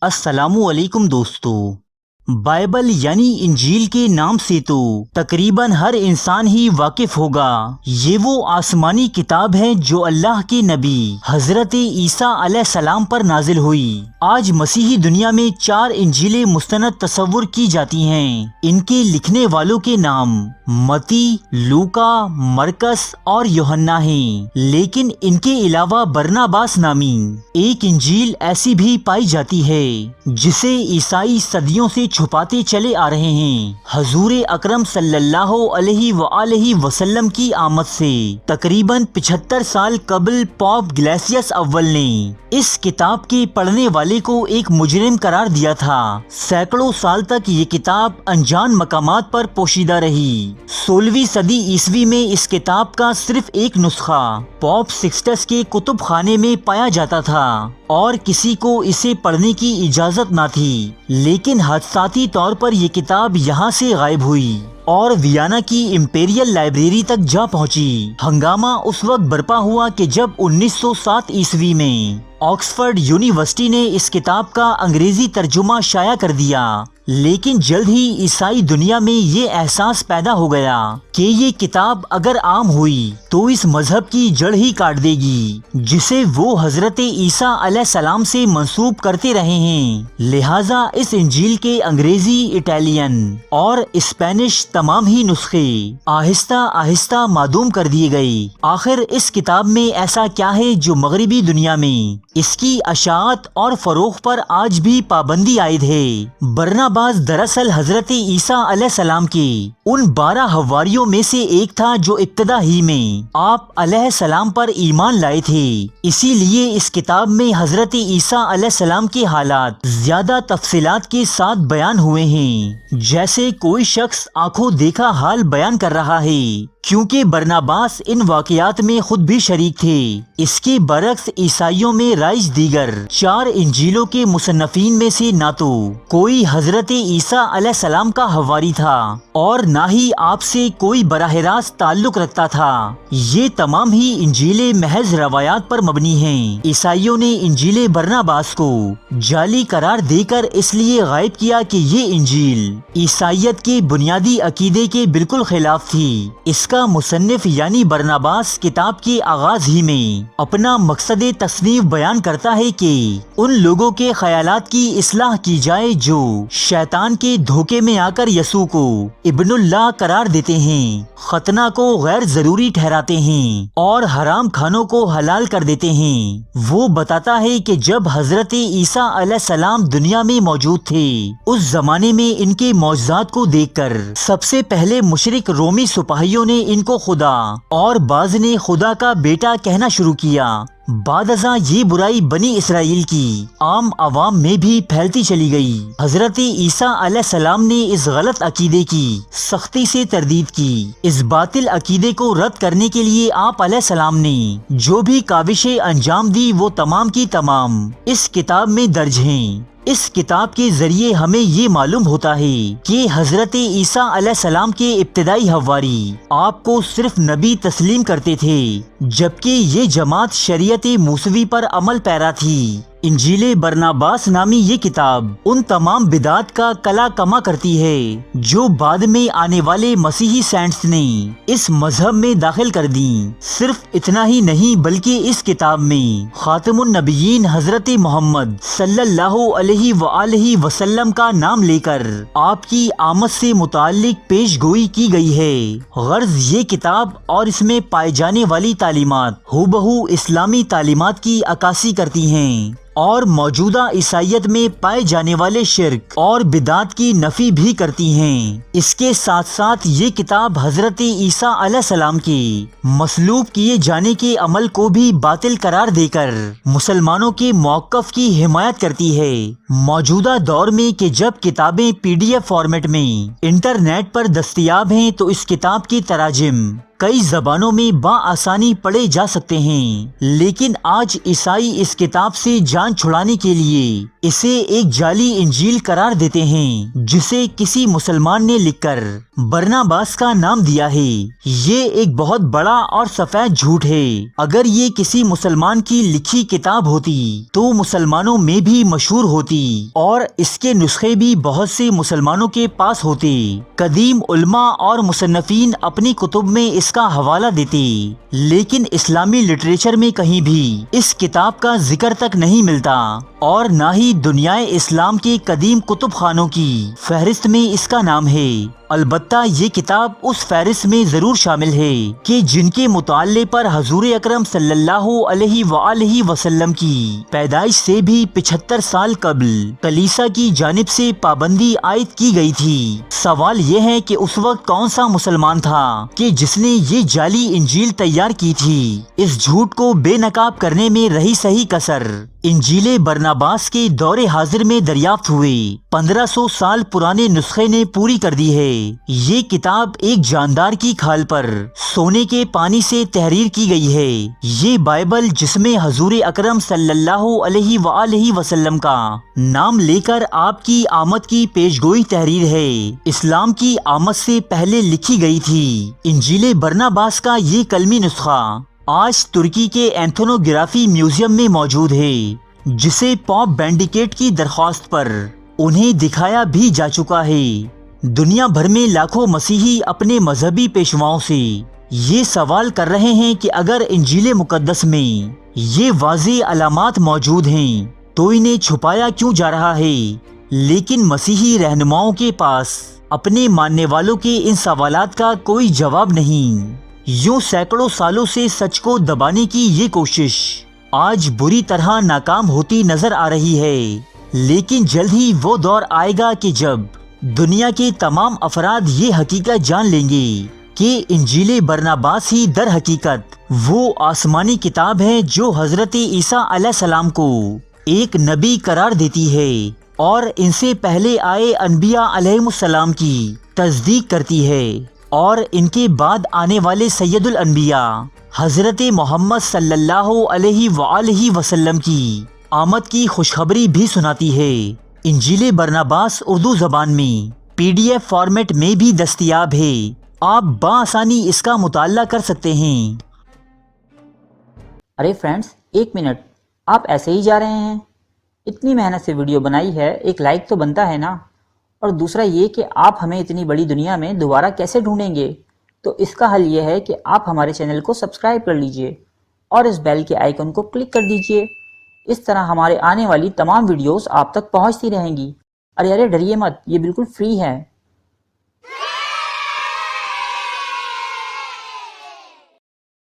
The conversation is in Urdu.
السلام علیکم دوستو۔ بائبل یعنی انجیل کے نام سے تو تقریباً ہر انسان ہی واقف ہوگا۔ یہ وہ آسمانی کتاب ہے جو اللہ کے نبی حضرت عیسیٰ علیہ السلام پر نازل ہوئی۔ آج مسیحی دنیا میں 4 انجیلیں مستند تصور کی جاتی ہیں۔ ان کے لکھنے والوں کے نام متی، لوکا، مرکس اور یوحنا ہیں، لیکن ان کے علاوہ برناباس نامی ایک انجیل ایسی بھی پائی جاتی ہے جسے عیسائی صدیوں سے چھپاتے چلے آ رہے ہیں۔ حضور اکرم صلی اللہ علیہ وآلہ وسلم کی آمد سے تقریباً 75 سال قبل پوپ گلیسیس اول نے اس کتاب کے پڑھنے والے کو ایک مجرم قرار دیا تھا۔ سینکڑوں سال تک یہ کتاب انجان مقامات پر پوشیدہ رہی۔ 16ویں صدی عیسوی میں اس کتاب کا صرف ایک نسخہ پوپ سکسٹس کے کتب خانے میں پایا جاتا تھا اور کسی کو اسے پڑھنے کی اجازت نہ تھی، لیکن حادثاتی طور پر یہ کتاب یہاں سے غائب ہوئی اور ویانا کی امپیریل لائبریری تک جا پہنچی۔ ہنگامہ اس وقت برپا ہوا کہ جب 1907 عیسوی میں آکسفورڈ یونیورسٹی نے اس کتاب کا انگریزی ترجمہ شائع کر دیا، لیکن جلد ہی عیسائی دنیا میں یہ احساس پیدا ہو گیا کہ یہ کتاب اگر عام ہوئی تو اس مذہب کی جڑ ہی کاٹ دے گی جسے وہ حضرت عیسیٰ علیہ السلام سے منسوب کرتے رہے ہیں۔ لہٰذا اس انجیل کے انگریزی، اٹالین اور اسپینش تمام ہی نسخے آہستہ آہستہ معدوم کر دیے گئے۔ آخر اس کتاب میں ایسا کیا ہے جو مغربی دنیا میں اس کی اشاعت اور فروغ پر آج بھی پابندی عائد ہے؟ برناباس دراصل حضرت عیسیٰ علیہ السلام کے ان 12 حواریوں میں سے ایک تھا جو ابتدا ہی میں آپ علیہ السلام پر ایمان لائے تھے۔ اسی لیے اس کتاب میں حضرت عیسیٰ علیہ السلام کے حالات زیادہ تفصیلات کے ساتھ بیان ہوئے ہیں، جیسے کوئی شخص آنکھوں دیکھا حال بیان کر رہا ہے، کیونکہ برناباس ان واقعات میں خود بھی شریک تھے۔ اس کے برعکس عیسائیوں میں رائج دیگر 4 انجیلوں کے مصنفین میں سے نہ تو کوئی حضرت عیسیٰ علیہ السلام کا حواری تھا اور نہ ہی آپ سے کوئی براہ راست تعلق رکھتا تھا۔ یہ تمام ہی انجیلیں محض روایات پر مبنی ہیں۔ عیسائیوں نے انجیل برناباس کو جعلی قرار دے کر اس لیے غائب کیا کہ یہ انجیل عیسائیت کے بنیادی عقیدے کے بالکل خلاف تھی۔ اس کا مصنف یعنی برناباس کتاب کے آغاز ہی میں اپنا مقصد تصنیف بیان کرتا ہے کہ ان لوگوں کے خیالات کی اصلاح کی جائے جو شیطان کے دھوکے میں آ کر یسوع کو ابن اللہ قرار دیتے ہیں، ختنہ کو غیر ضروری ٹھہراتے ہیں اور حرام کھانوں کو حلال کر دیتے ہیں۔ وہ بتاتا ہے کہ جب حضرت عیسیٰ علیہ السلام دنیا میں موجود تھے، اس زمانے میں ان کے معجزات کو دیکھ کر سب سے پہلے مشرک رومی سپاہیوں نے ان کو خدا اور بعض نے خدا کا بیٹا کہنا شروع کیا۔ بعد ازاں یہ برائی بنی اسرائیل کی عام عوام میں بھی پھیلتی چلی گئی۔ حضرت عیسیٰ علیہ السلام نے اس غلط عقیدے کی سختی سے تردید کی۔ اس باطل عقیدے کو رد کرنے کے لیے آپ علیہ السلام نے جو بھی کاوشیں انجام دی وہ تمام کی تمام اس کتاب میں درج ہیں۔ اس کتاب کے ذریعے ہمیں یہ معلوم ہوتا ہے کہ حضرت عیسیٰ علیہ السلام کے ابتدائی حواری آپ کو صرف نبی تسلیم کرتے تھے، جبکہ یہ جماعت شریعت موسوی پر عمل پیرا تھی۔ انجیل برناباس نامی یہ کتاب ان تمام بدعات کا کلا کما کرتی ہے جو بعد میں آنے والے مسیحی سینٹس نے اس مذہب میں داخل کر دیں۔ صرف اتنا ہی نہیں بلکہ اس کتاب میں خاتم النبیین حضرت محمد صلی اللہ علیہ وآلہ وسلم کا نام لے کر آپ کی آمد سے متعلق پیش گوئی کی گئی ہے۔ غرض یہ کتاب اور اس میں پائے جانے والی تعلیمات ہو اسلامی تعلیمات کی عکاسی کرتی ہیں اور موجودہ عیسائیت میں پائے جانے والے شرک اور بدعات کی نفی بھی کرتی ہیں۔ اس کے ساتھ ساتھ یہ کتاب حضرت عیسیٰ علیہ السلام کے مصلوب کیے جانے کے عمل کو بھی باطل قرار دے کر مسلمانوں کے موقف کی حمایت کرتی ہے۔ موجودہ دور میں کہ جب کتابیں PDF فارمیٹ میں انٹرنیٹ پر دستیاب ہیں تو اس کتاب کے تراجم کئی زبانوں میں بآسانی پڑھے جا سکتے ہیں، لیکن آج عیسائی اس کتاب سے جان چھڑانے کے لیے اسے ایک جعلی انجیل قرار دیتے ہیں جسے کسی مسلمان نے لکھ کر برناباس کا نام دیا ہے۔ یہ ایک بہت بڑا اور سفید جھوٹ ہے۔ اگر یہ کسی مسلمان کی لکھی کتاب ہوتی تو مسلمانوں میں بھی مشہور ہوتی اور اس کے نسخے بھی بہت سے مسلمانوں کے پاس ہوتے۔ قدیم علماء اور مصنفین اپنی کتب میں اس کا حوالہ دیتے، لیکن اسلامی لٹریچر میں کہیں بھی اس کتاب کا ذکر تک نہیں ملتا، اور نہ ہی دنیا اسلام کے قدیم کتب خانوں کی فہرست میں اس کا نام ہے۔ البتہ یہ کتاب اس فہرست میں ضرور شامل ہے کہ جن کے مطالعے پر حضور اکرم صلی اللہ علیہ وآلہ وسلم کی پیدائش سے بھی 75 سال قبل کلیسا کی جانب سے پابندی عائد کی گئی تھی۔ سوال یہ ہے کہ اس وقت کون سا مسلمان تھا کہ جس نے یہ جعلی انجیل تیار کی تھی؟ اس جھوٹ کو بے نقاب کرنے میں رہی صحیح کسر انجیل برناباس کے دور حاضر میں دریافت ہوئے 1500 سال پرانے نسخے نے پوری کر دی ہے۔ یہ کتاب ایک جاندار کی کھال پر سونے کے پانی سے تحریر کی گئی ہے۔ یہ بائبل جس میں حضور اکرم صلی اللہ علیہ وآلہ وسلم کا نام لے کر آپ کی آمد کی پیشگوئی تحریر ہے، اسلام کی آمد سے پہلے لکھی گئی تھی۔ انجیل برناباس کا یہ کلمی نسخہ آج ترکی کے ایتھنوگرافی میوزیم میں موجود ہے، جسے پاپ بینڈیکیٹ کی درخواست پر انہیں دکھایا بھی جا چکا ہے۔ دنیا بھر میں لاکھوں مسیحی اپنے مذہبی پیشواؤں سے یہ سوال کر رہے ہیں کہ اگر انجیل مقدس میں یہ واضح علامات موجود ہیں تو انہیں چھپایا کیوں جا رہا ہے؟ لیکن مسیحی رہنماؤں کے پاس اپنے ماننے والوں کے ان سوالات کا کوئی جواب نہیں۔ یوں سینکڑوں سالوں سے سچ کو دبانے کی یہ کوشش آج بری طرح ناکام ہوتی نظر آ رہی ہے، لیکن جلد ہی وہ دور آئے گا کہ جب دنیا کے تمام افراد یہ حقیقت جان لیں گے کہ انجیل برناباس ہی در حقیقت وہ آسمانی کتاب ہے جو حضرت عیسیٰ علیہ السلام کو ایک نبی قرار دیتی ہے اور ان سے پہلے آئے انبیاء علیہ السلام کی تصدیق کرتی ہے، اور ان کے بعد آنے والے سید الانبیاء حضرت محمد صلی اللہ علیہ وآلہ وسلم کی آمد کی خوشخبری بھی سناتی ہے۔ انجیل برناباس اردو زبان میں PDF فارمیٹ میں بھی دستیاب ہے، آپ بآسانی اس کا مطالعہ کر سکتے ہیں۔ ارے فرینڈز، ایک منٹ، آپ ایسے ہی جا رہے ہیں؟ اتنی محنت سے ویڈیو بنائی ہے، ایک لائک تو بنتا ہے نا؟ اور دوسرا یہ کہ آپ ہمیں اتنی بڑی دنیا میں دوبارہ کیسے ڈھونڈیں گے؟ تو اس کا حل یہ ہے کہ آپ ہمارے چینل کو سبسکرائب کر لیجئے اور اس بیل کے آئیکن کو کلک کر دیجئے۔ اس طرح ہمارے آنے والی تمام ویڈیوز آپ تک پہنچتی رہیں گی۔ ارے ڈریے مت، یہ بالکل فری ہے۔